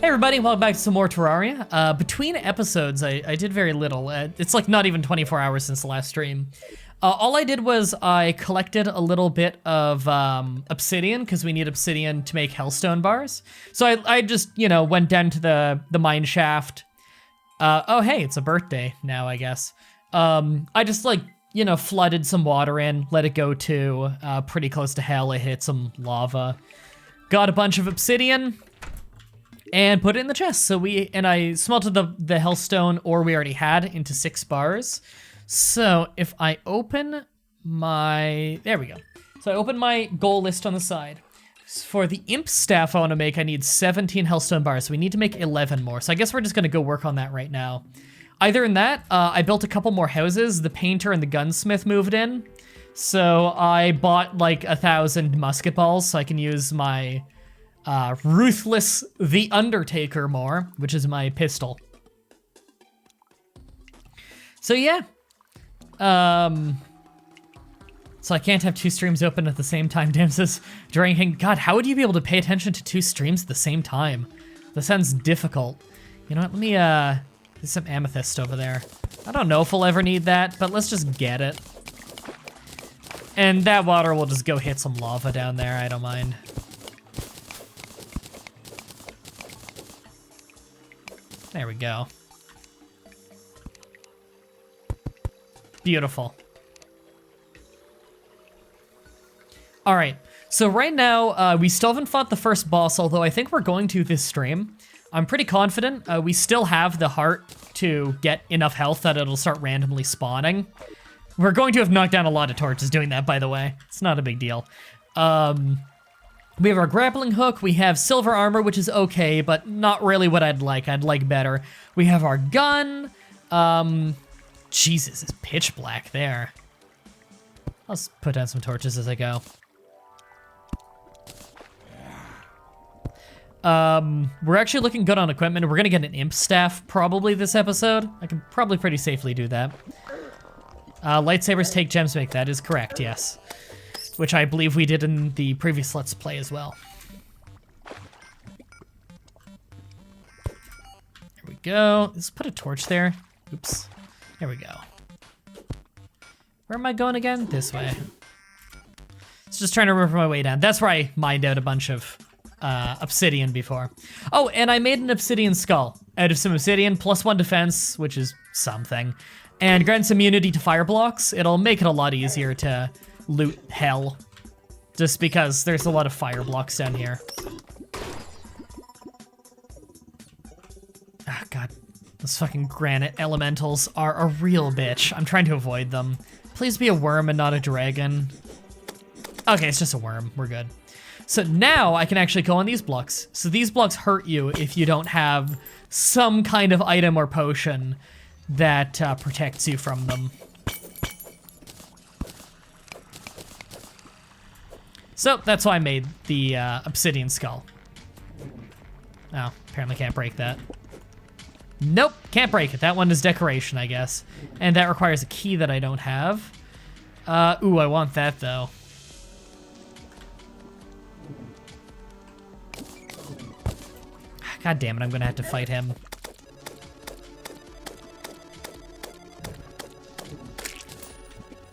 Hey everybody, welcome back to some more Terraria. Between episodes, I did very little. It's like not even 24 hours since the last stream. All I did was I collected a little bit of obsidian, because we need obsidian to make hellstone bars. So I just, you know, went down to the mine shaft. Oh hey, it's a birthday now, I guess. I just like, you know, flooded some water in, let it go to pretty close to hell. I hit some lava. Got a bunch of obsidian. And put it in the chest. So I smelted the hellstone ore we already had into 6 bars. So if I open my, there we go. So I open my goal list on the side. For the imp staff I want to make, I need 17 hellstone bars. So we need to make 11 more. So I guess we're just gonna go work on that right now. Either in that, I built a couple more houses. The painter and the gunsmith moved in. So I bought like 1,000 musket balls so I can use my Ruthless the Undertaker more, which is my pistol. So yeah. So I can't have 2 streams open at the same time, Damses. Drinking. God, how would you be able to pay attention to 2 streams at the same time? That sounds difficult. You know what, let me, there's some amethyst over there. I don't know if we'll ever need that, but let's just get it. And that water will just go hit some lava down there, I don't mind. There we go. Beautiful. All right, so right now, we still haven't fought the first boss, although I think we're going to this stream. I'm pretty confident. We still have the heart to get enough health that it'll start randomly spawning. We're going to have knocked down a lot of torches doing that, by the way. It's not a big deal. We have our grappling hook, we have silver armor, which is okay, but not really what I'd like better. We have our gun, Jesus, it's pitch black there. I'll just put down some torches as I go. We're actually looking good on equipment. We're gonna get an imp staff probably this episode. I can probably pretty safely do that. Lightsabers take gems to make, that is correct, yes. Which I believe we did in the previous Let's Play as well. There we go. Let's put a torch there. Oops. There we go. Where am I going again? This way. It's just trying to remember my way down. That's where I mined out a bunch of obsidian before. Oh, and I made an obsidian skull out of some obsidian, +1 defense, which is something, and grants immunity to fire blocks. It'll make it a lot easier to loot hell, just because there's a lot of fire blocks down here. Ah, God, those fucking granite elementals are a real bitch. I'm trying to avoid them. Please be a worm and not a dragon. Okay, it's just a worm, we're good. So now I can actually go on these blocks. So these blocks hurt you if you don't have some kind of item or potion that protects you from them. So that's why I made the obsidian skull. Oh, apparently can't break that. Nope, can't break it. That one is decoration, I guess. And that requires a key that I don't have. Ooh, I want that though. God damn it, I'm gonna have to fight him.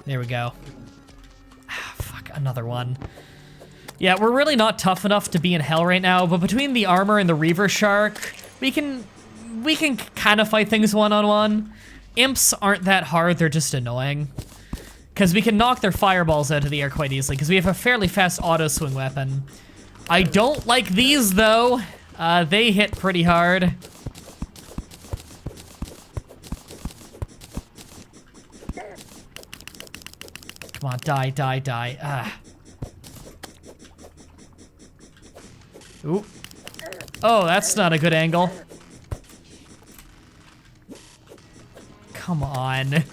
There we go. Ah, fuck, another one. Yeah, we're really not tough enough to be in hell right now, but between the armor and the Reaver Shark, we can kind of fight things one-on-one. Imps aren't that hard, they're just annoying. Because we can knock their fireballs out of the air quite easily, because we have a fairly fast auto-swing weapon. I don't like these, though. They hit pretty hard. Come on, die, die, die. Ah. Ooh. Oh, that's not a good angle. Come on.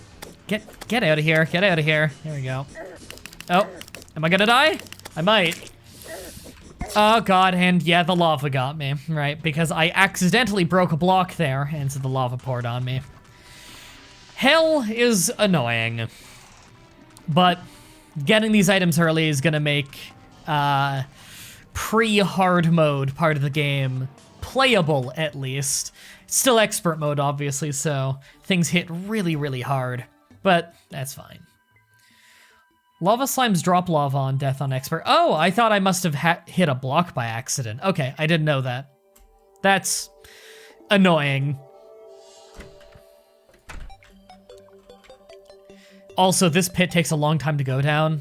Get out of here. Get out of here. There we go. Oh, am I gonna die? I might. Oh god, and yeah, the lava got me, right? Because I accidentally broke a block there, and so the lava poured on me. Hell is annoying. But getting these items early is gonna make pre-hard mode part of the game playable at least. It's still expert mode, obviously, so things hit really, really hard. But that's fine. Lava slimes drop lava on death on expert. Oh, I thought I must have hit a block by accident. Okay, I didn't know that. That's annoying. Also, this pit takes a long time to go down.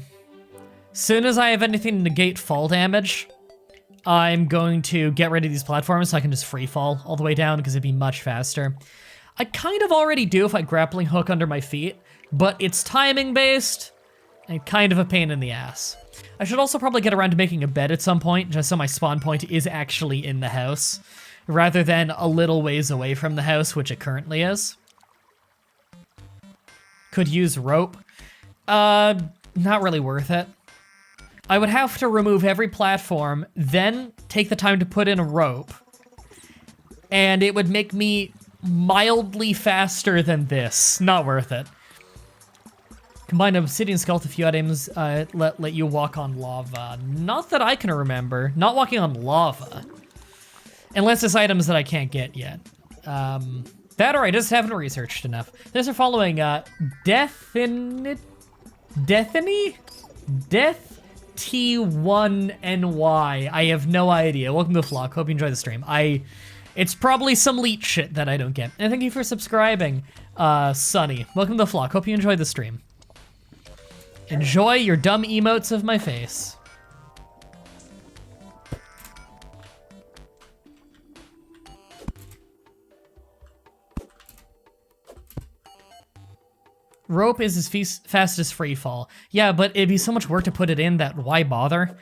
Soon as I have anything to negate fall damage, I'm going to get rid of these platforms so I can just free fall all the way down because it'd be much faster. I kind of already do if I grappling hook under my feet, but it's timing based and kind of a pain in the ass. I should also probably get around to making a bed at some point, just so my spawn point is actually in the house, rather than a little ways away from the house, which it currently is. Could use rope. Not really worth it. I would have to remove every platform, then take the time to put in a rope, and it would make me mildly faster than this. Not worth it. Combine obsidian skull with a few items, let you walk on lava. Not that I can remember. Not walking on lava. Unless it's items that I can't get yet. That or I just haven't researched enough. Thanks for following, Death-T1NY? I have no idea. Welcome to the vlog. Hope you enjoy the stream. It's probably some leech shit that I don't get. And thank you for subscribing, Sunny. Welcome to the vlog. Hope you enjoy the stream. Enjoy your dumb emotes of my face. Rope is as fast as free fall. Yeah, but it'd be so much work to put it in that why bother?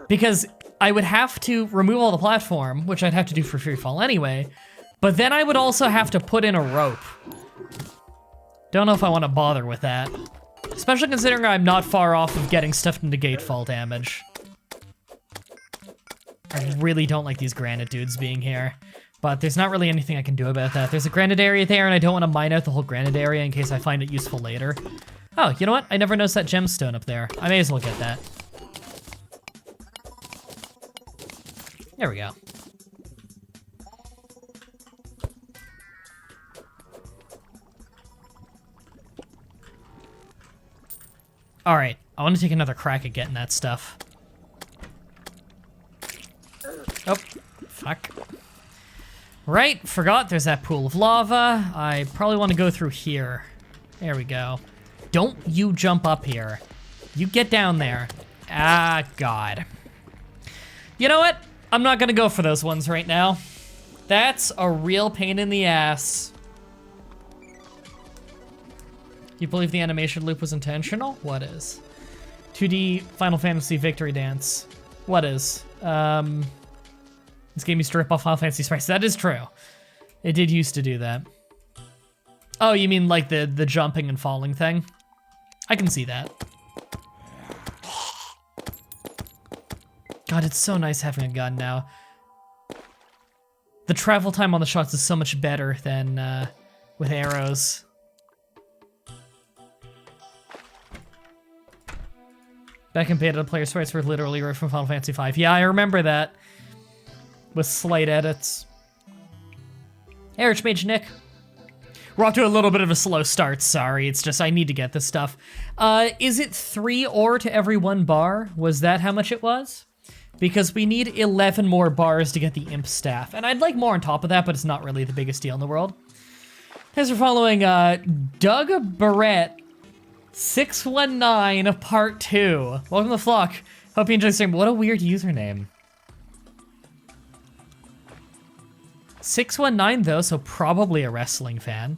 Because I would have to remove all the platform, which I'd have to do for free fall anyway, but then I would also have to put in a rope. Don't know if I want to bother with that. Especially considering I'm not far off of getting stuff to negate fall damage. I really don't like these granite dudes being here. But there's not really anything I can do about that. There's a granite area there, and I don't want to mine out the whole granite area in case I find it useful later. Oh, you know what? I never noticed that gemstone up there. I may as well get that. There we go. All right, I want to take another crack at getting that stuff. Oh, fuck. Right, forgot there's that pool of lava. I probably want to go through here. There we go. Don't you jump up here. You get down there. Ah, God. You know what? I'm not gonna go for those ones right now. That's a real pain in the ass. You believe the animation loop was intentional? What is? 2D Final Fantasy Victory Dance. What is? This game used to rip off Final Fantasy Sprites. That is true. It did used to do that. Oh, you mean like the jumping and falling thing? I can see that. God, it's so nice having a gun now. The travel time on the shots is so much better than with arrows. Back in beta, the player sprites were literally ripped from Final Fantasy V. Yeah, I remember that. With slight edits. Hey, Archmage Nick. We're off to a little bit of a slow start, sorry. It's just I need to get this stuff. Is it 3 ore to every 1 bar? Was that how much it was? Because we need 11 more bars to get the imp staff. And I'd like more on top of that, but it's not really the biggest deal in the world. Thanks for following Doug Barrett 619 Part 2. Welcome to the flock. Hope you enjoy the stream. What a weird username. 619 though, so probably a wrestling fan.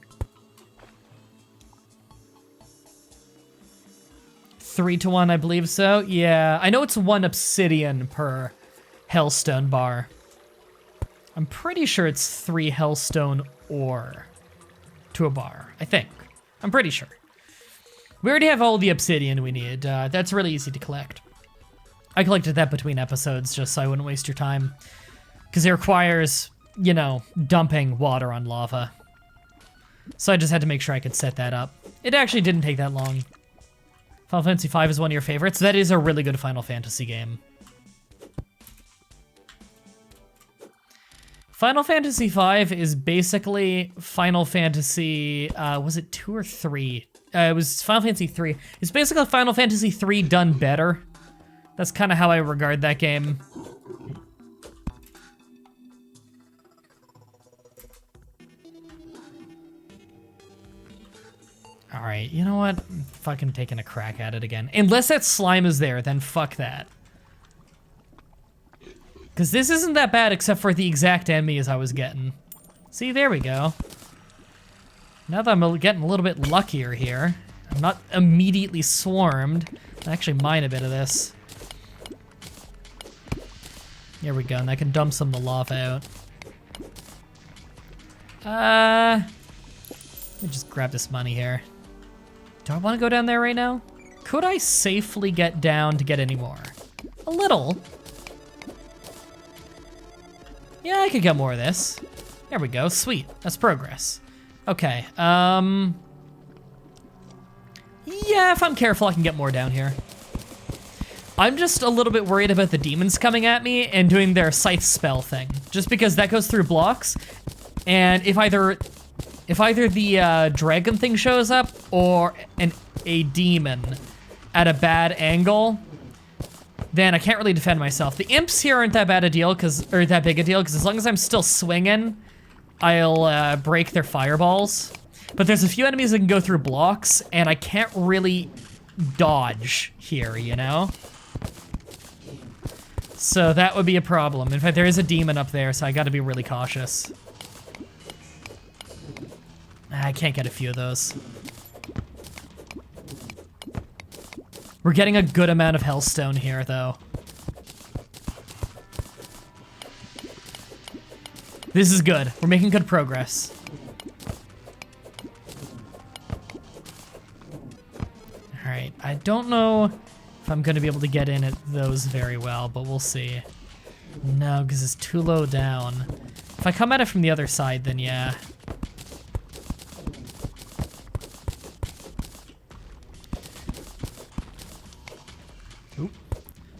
3-1, I believe so. Yeah, I know it's 1 obsidian per hellstone bar. I'm pretty sure it's 3 hellstone ore to a bar, I think. I'm pretty sure. We already have all the obsidian we need. That's really easy to collect. I collected that between episodes just so I wouldn't waste your time. Because it requires, you know, dumping water on lava. So I just had to make sure I could set that up. It actually didn't take that long. Final Fantasy V is one of your favorites. That is a really good Final Fantasy game. Final Fantasy V is basically Final Fantasy, was it 2 or 3? It was Final Fantasy 3. It's basically Final Fantasy 3 done better. That's kind of how I regard that game. All right, you know what? I'm fucking taking a crack at it again. Unless that slime is there, then fuck that. Because this isn't that bad except for the exact enemies I was getting. See, there we go. Now that I'm getting a little bit luckier here, I'm not immediately swarmed. I actually mine a bit of this. There we go, and I can dump some of the lava out. Let me just grab this money here. Do I want to go down there right now? Could I safely get down to get any more? A little. Yeah, I could get more of this. There we go, sweet, that's progress. Okay, yeah, if I'm careful, I can get more down here. I'm just a little bit worried about the demons coming at me and doing their scythe spell thing, just because that goes through blocks, and if either the dragon thing shows up or a demon at a bad angle, then I can't really defend myself. The imps here aren't that big a deal, because as long as I'm still swinging, I'll break their fireballs. But there's a few enemies that can go through blocks, and I can't really dodge here, you know? So that would be a problem. In fact, there is a demon up there, so I gotta be really cautious. I can't get a few of those. We're getting a good amount of hellstone here, though. This is good. We're making good progress. All right, I don't know if I'm gonna be able to get in at those very well, but we'll see. No, because it's too low down. If I come at it from the other side, then yeah.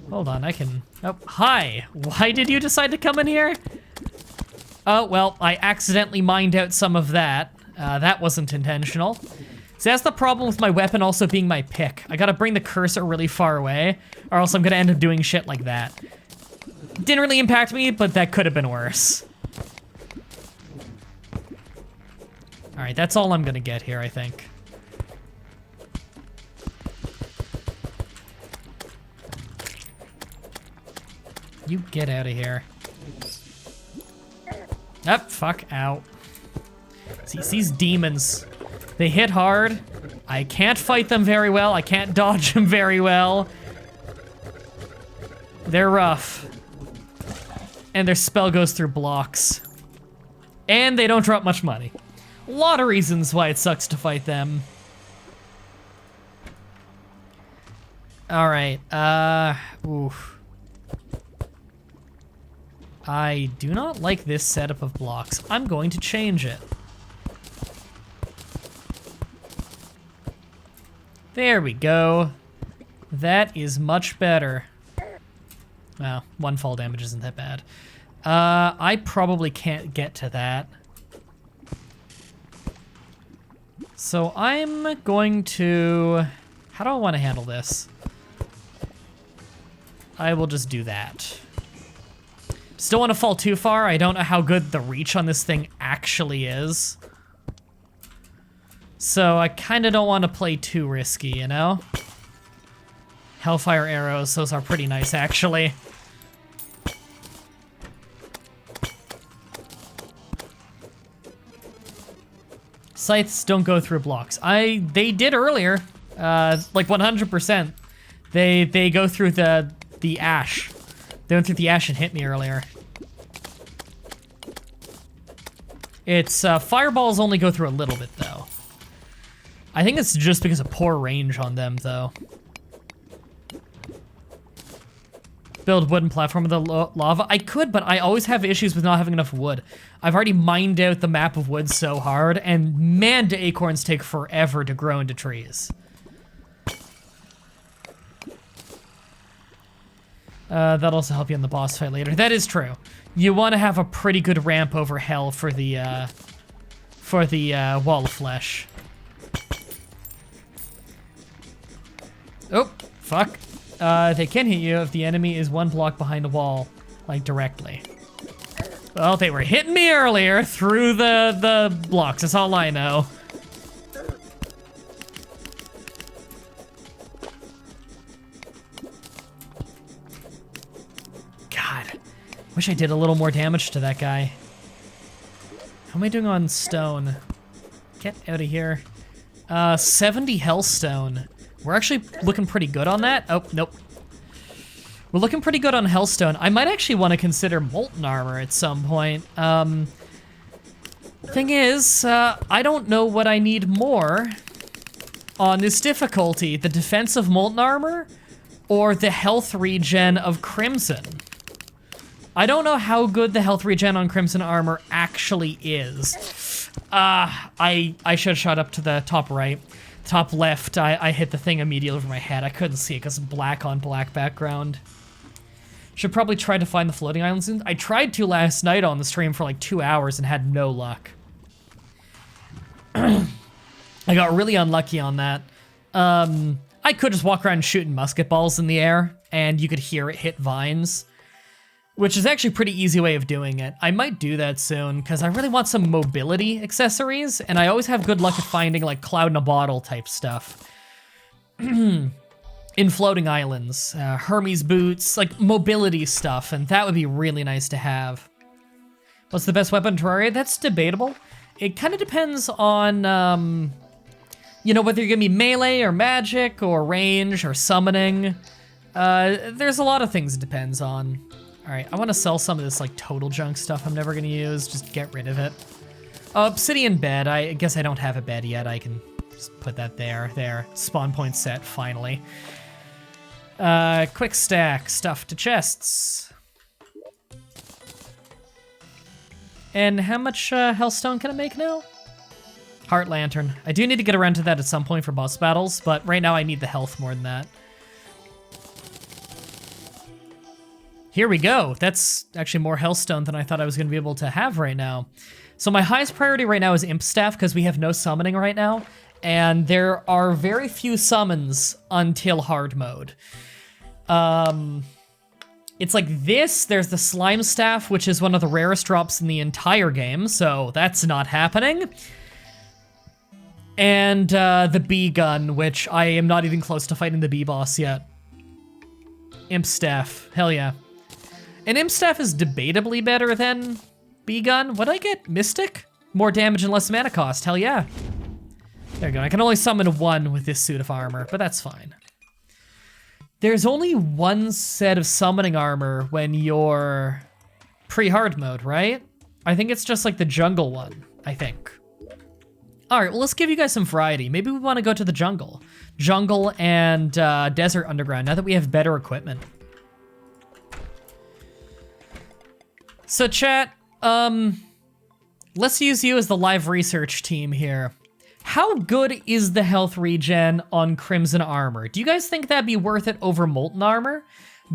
Hold on, I can... Oh, hi! Why did you decide to come in here? Oh, well, I accidentally mined out some of that. That wasn't intentional. See, that's the problem with my weapon also being my pick. I gotta bring the cursor really far away, or else I'm gonna end up doing shit like that. Didn't really impact me, but that could have been worse. Alright, that's all I'm gonna get here, I think. You get out of here. Oh, fuck, ow. See, it's these demons. They hit hard. I can't fight them very well. I can't dodge them very well. They're rough. And their spell goes through blocks. And they don't drop much money. A lot of reasons why it sucks to fight them. Alright, oof. I do not like this setup of blocks. I'm going to change it. There we go. That is much better. Well, one fall damage isn't that bad. I probably can't get to that. So I'm going to... How do I want to handle this? I will just do that. Still want to fall too far. I don't know how good the reach on this thing actually is. So I kind of don't want to play too risky, you know? Hellfire arrows, those are pretty nice, actually. Scythes don't go through blocks. They did earlier, like 100%. They go through the ash. They went through the ash and hit me earlier. It's, fireballs only go through a little bit, though. I think it's just because of poor range on them, though. Build wooden platform with the lava? I could, but I always have issues with not having enough wood. I've already mined out the map of wood so hard, and man, do acorns take forever to grow into trees. That'll also help you in the boss fight later. That is true. You want to have a pretty good ramp over hell for the wall of flesh. Oh, fuck. They can hit you if the enemy is one block behind a wall, like directly. Well, they were hitting me earlier through the blocks. That's all I know. God, wish I did a little more damage to that guy. How am I doing on stone? Get out of here. 70 hellstone. We're actually looking pretty good on that. Oh, nope. We're looking pretty good on hellstone. I might actually want to consider molten armor at some point. Thing is, I don't know what I need more on this difficulty. The defense of molten armor or the health regen of crimson. I don't know how good the health regen on crimson armor actually is. I should have shot up to the top right. Top left, I hit the thing immediately over my head. I couldn't see it because black on black background. Should probably try to find the floating islands. I tried to last night on the stream for like 2 hours and had no luck. I got really unlucky on that. I could just walk around shooting musket balls in the air and you could hear it hit vines, which is actually a pretty easy way of doing it. I might do that soon because I really want some mobility accessories and I always have good luck at finding like cloud in a bottle type stuff. In floating islands, Hermes boots, like mobility stuff, and that would be really nice to have. What's the best weapon in Terraria? That's debatable. It kind of depends on, you know, whether you're gonna be melee or magic or range or summoning. There's a lot of things it depends on. All right, I want to sell some of this like total junk stuff I'm never gonna use, just get rid of it. Obsidian bed, I guess I don't have a bed yet. I can just put that there. There, spawn point set, finally. Quick stack, stuff to chests. And how much hellstone can I make now? Heart lantern. I do need to get around to that at some point for boss battles, but right now I need the health more than that. Here we go. That's actually more hellstone than I thought I was gonna be able to have right now. So my highest priority right now is imp staff because we have no summoning right now. And there are very few summons until hard mode. It's like this, there's the slime staff, which is one of the rarest drops in the entire game, so that's not happening. And the bee gun, which I am not even close to fighting the bee boss yet. Imp staff, hell yeah. And imp staff is debatably better than bee gun. Would I get mystic? More damage and less mana cost, hell yeah. There you go, I can only summon one with this suit of armor, but that's fine. There's only one set of summoning armor when you're pre-hard mode, right? I think it's just like the jungle one, I think. All right, well, let's give you guys some variety. Maybe we want to go to the jungle. Jungle and desert underground, now that we have better equipment. So chat, let's use you as the live research team here. How good is the health regen on Crimson Armor? Do you guys think that'd be worth it over Molten Armor?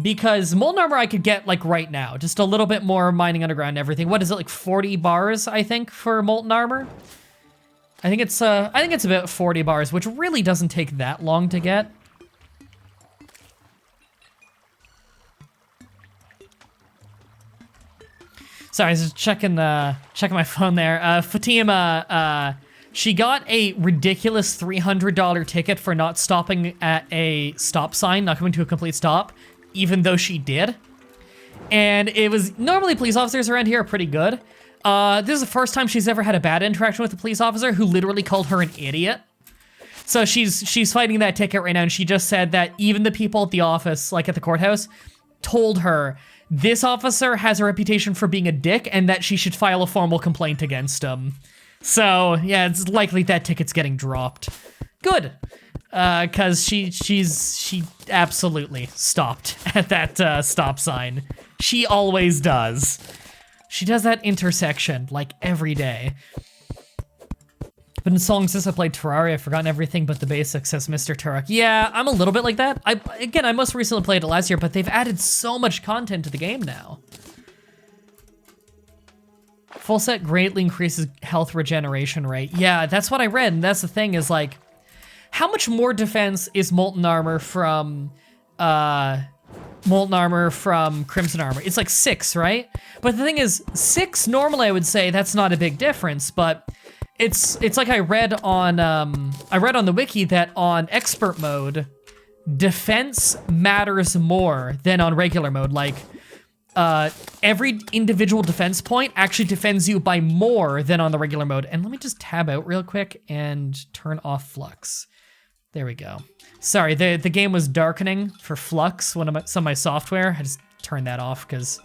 Because Molten Armor I could get like right now, just a little bit more mining underground and everything. What is it, like 40 bars, I think, for Molten Armor? I think it's about 40 bars, which really doesn't take that long to get. Sorry, I was just checking my phone there. Fatima, she got a ridiculous $300 ticket for not stopping at a stop sign, not coming to a complete stop, even though she did. And it was, normally police officers around here are pretty good. This is the first time she's ever had a bad interaction with a police officer who literally called her an idiot. So she's fighting that ticket right now, and she just said that even the people at the office, like at the courthouse, told her this officer has a reputation for being a dick and that she should file a formal complaint against him. So, yeah, it's likely that ticket's getting dropped. Good. Because she absolutely stopped at that stop sign. She always does. She does that intersection, like, every day. But in so long since I played Terraria, I've forgotten everything but the basics, says Mr. Turok. Yeah, I'm a little bit like that. I most recently played it last year, but they've added so much content to the game now. Full set greatly increases health regeneration rate. Yeah, that's what I read, and that's the thing is like, how much more defense is Molten Armor from Crimson Armor? It's like 6, right? But the thing is, 6 normally I would say that's not a big difference, but it's like I read on the wiki that on expert mode, defense matters more than on regular mode. Like every individual defense point actually defends you by more than on the regular mode. And let me just tab out real quick and turn off flux. There we go. Sorry, the game was darkening for flux, some of my software. I just turned that off because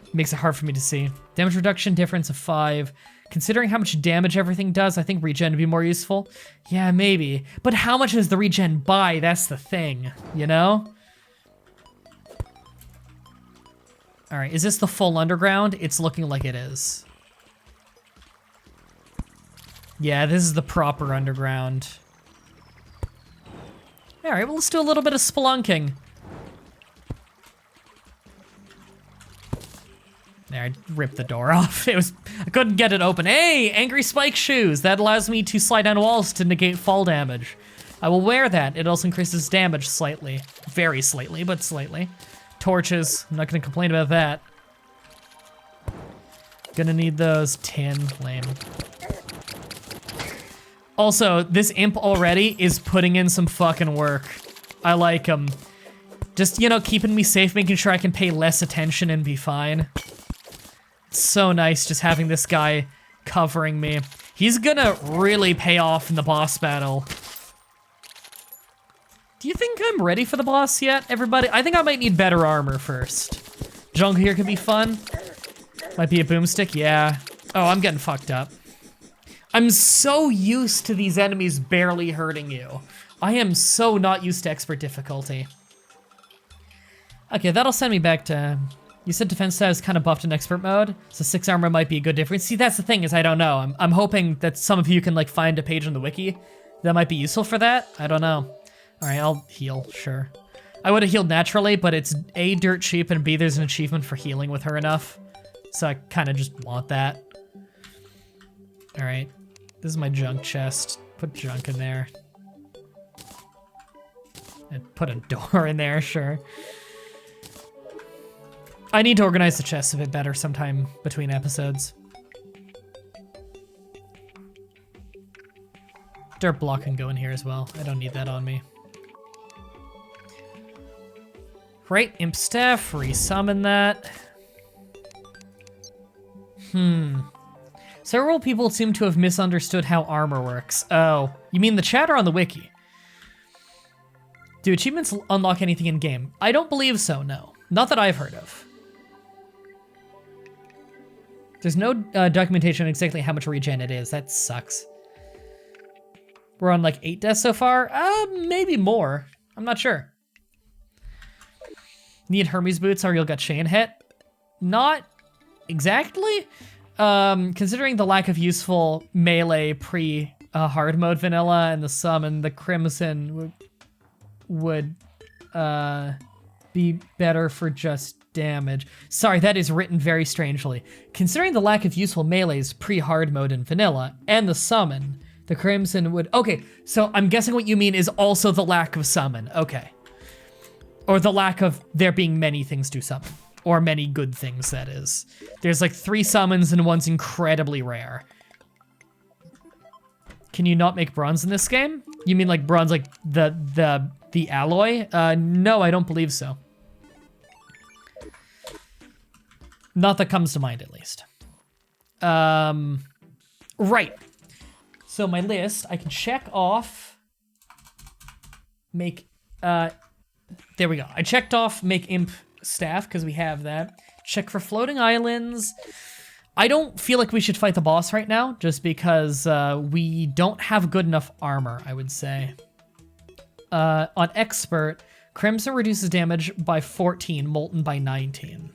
it makes it hard for me to see. Damage reduction difference of 5. Considering how much damage everything does, I think regen would be more useful. Yeah, maybe. But how much does the regen buy? That's the thing, you know? All right, is this the full underground? It's looking like it is. Yeah, this is the proper underground. All right, well, let's do a little bit of spelunking. There, I ripped the door off. I couldn't get it open. Hey, angry spike shoes. That allows me to slide down walls to negate fall damage. I will wear that. It also increases damage slightly. Very slightly, but slightly. Torches, I'm not gonna complain about that. Gonna need those. Tin, lame. Also, this imp already is putting in some fucking work. I like him. Just, you know, keeping me safe, making sure I can pay less attention and be fine. It's so nice just having this guy covering me. He's gonna really pay off in the boss battle. Do you think I'm ready for the boss yet, everybody? I think I might need better armor first. Jungle here could be fun. Might be a boomstick, yeah. Oh, I'm getting fucked up. I'm so used to these enemies barely hurting you. I am so not used to expert difficulty. Okay, that'll send me back to... You said defense stat is kind of buffed in expert mode, so 6 armor might be a good difference. See, that's the thing, is I don't know. I'm hoping that some of you can like find a page on the wiki that might be useful for that. I don't know. All right, I'll heal, sure. I would have healed naturally, but it's A, dirt cheap, and B, there's an achievement for healing with her enough. So I kind of just want that. All right. This is my junk chest. Put junk in there. And put a door in there, sure. I need to organize the chests a bit better sometime between episodes. Dirt block can go in here as well. I don't need that on me. Right, imp staff, resummon that. Several people seem to have misunderstood how armor works. Oh, you mean the chat or on the wiki? Do achievements unlock anything in game? I don't believe so, no. Not that I've heard of. There's no documentation on exactly how much regen it is. That sucks. We're on like 8 deaths so far? Maybe more. I'm not sure. Need Hermes boots or you'll get chain hit? Not exactly. Considering the lack of useful melee pre-hard mode vanilla and the summon, the Crimson would be better for just damage. Sorry, that is written very strangely. Considering the lack of useful melees pre-hard mode in vanilla and the summon, the Crimson would... Okay, so I'm guessing what you mean is also the lack of summon. Okay. Or the lack of there being many things to summon. Or many good things, that is. There's like 3 summons and one's incredibly rare. Can you not make bronze in this game? You mean like bronze, like the alloy? No, I don't believe so. Not that comes to mind, at least. Right. So my list, I can check off, make, there we go. I checked off make imp staff, because we have that. Check for floating islands. I don't feel like we should fight the boss right now, just because we don't have good enough armor, I would say. On expert, Crimson reduces damage by 14, Molten by 19.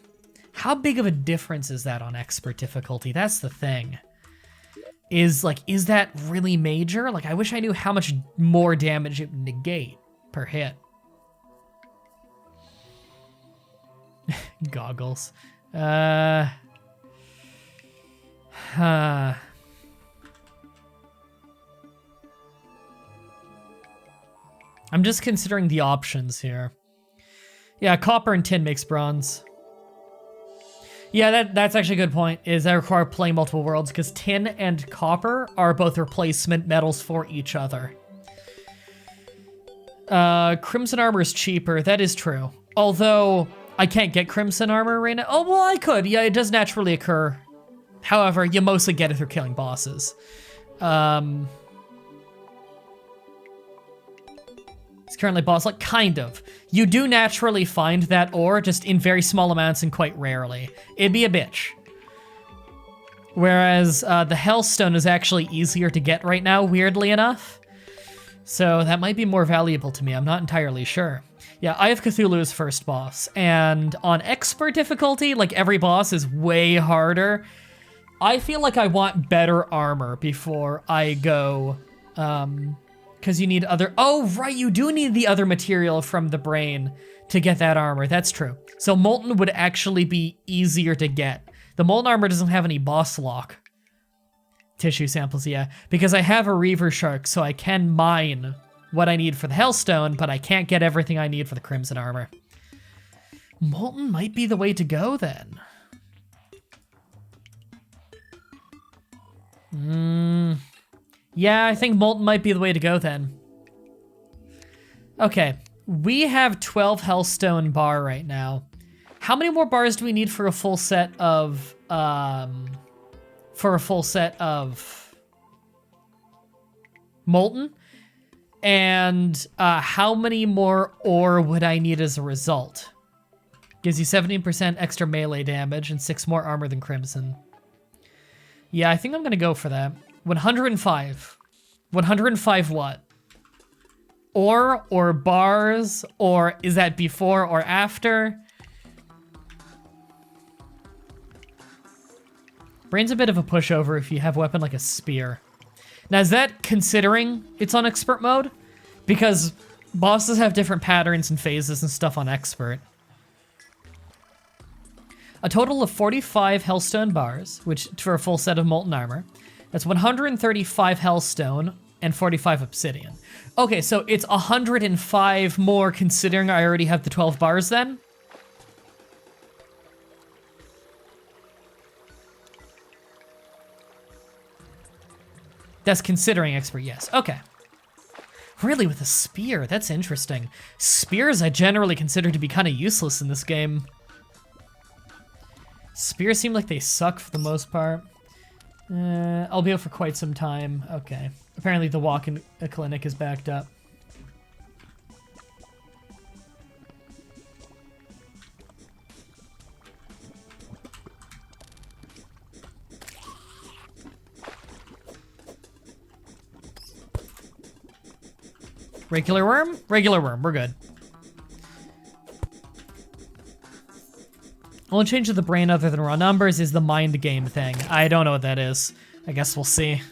How big of a difference is that on expert difficulty? That's the thing. is that really major? Like, I wish I knew how much more damage it would negate per hit. Goggles. I'm just considering the options here. Yeah, copper and tin makes bronze. Yeah, that's actually a good point, is that require playing multiple worlds, because tin and copper are both replacement metals for each other. Crimson armor is cheaper, that is true. Although, I can't get crimson armor right now. Oh, well, I could. Yeah, it does naturally occur. However, you mostly get it through killing bosses. It's currently boss-like, kind of. You do naturally find that ore, just in very small amounts and quite rarely. It'd be a bitch. Whereas the hellstone is actually easier to get right now, weirdly enough. So that might be more valuable to me, I'm not entirely sure. Yeah, I have Cthulhu as first boss, and on expert difficulty, like every boss is way harder. I feel like I want better armor before I go, because you need other, oh right, you do need the other material from the brain to get that armor, that's true. So Molten would actually be easier to get. The Molten armor doesn't have any boss lock. Tissue samples, yeah. Because I have a Reaver Shark, so I can mine what I need for the Hellstone, but I can't get everything I need for the Crimson armor. Molten might be the way to go then. Yeah, I think Molten might be the way to go then. Okay, we have 12 Hellstone bar right now. How many more bars do we need for a full set of, Molten? And how many more ore would I need as a result? Gives you 17% extra melee damage and 6 more armor than Crimson. Yeah, I think I'm gonna go for that. 105. 105 what? Ore or bars, or is that before or after? Brain's a bit of a pushover if you have a weapon like a spear. Now, is that considering it's on expert mode? Because bosses have different patterns and phases and stuff on expert. A total of 45 Hellstone bars, which for a full set of Molten armor. That's 135 Hellstone and 45 Obsidian. Okay, so it's 105 more considering I already have the 12 bars then? That's considering expert, yes. Okay. Really, with a spear? That's interesting. Spears I generally consider to be kind of useless in this game. Spears seem like they suck for the most part. I'll be out for quite some time. Okay. Apparently the walk-in clinic is backed up. Regular worm? Regular worm, we're good. Only change to the brain other than raw numbers is the mind game thing. I don't know what that is. I guess we'll see.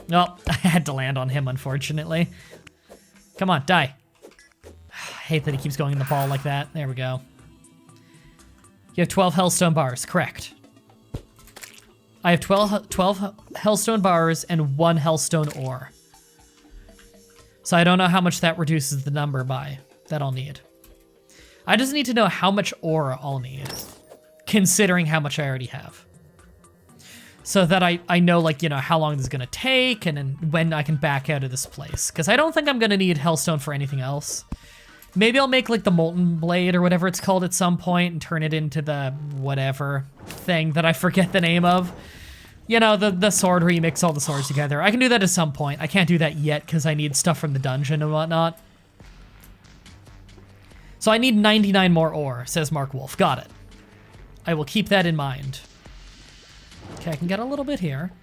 Nope, I had to land on him, unfortunately. Come on, die. I hate that he keeps going in the ball like that. There we go. You have 12 Hellstone bars, correct. I have 12 Hellstone bars and 1 Hellstone ore. So I don't know how much that reduces the number by that I'll need. I just need to know how much ore I'll need, considering how much I already have. So that I know, like, you know, how long this is gonna take and then when I can back out of this place. Because I don't think I'm gonna need Hellstone for anything else. Maybe I'll make, like, the Molten Blade or whatever it's called at some point and turn it into the whatever thing that I forget the name of. You know, the sword where you mix all the swords together. I can do that at some point. I can't do that yet because I need stuff from the dungeon and whatnot. So I need 99 more ore, says Mark Wolf. Got it. I will keep that in mind. Okay, I can get a little bit here.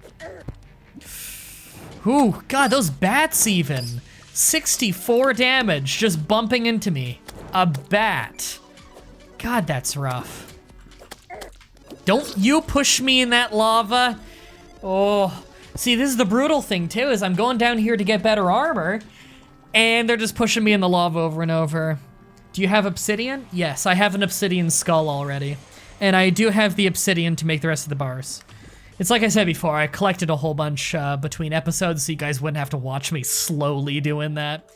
Ooh, God, those bats even. 64 damage just bumping into me. A bat. God, that's rough. Don't you push me in that lava. Oh, See, this is the brutal thing too, is I'm going down here to get better armor, and they're just pushing me in the lava over and over. Do you have obsidian? Yes, I have an obsidian skull already. And I do have the obsidian to make the rest of the bars. It's like I said before, I collected a whole bunch between episodes so you guys wouldn't have to watch me slowly doing that.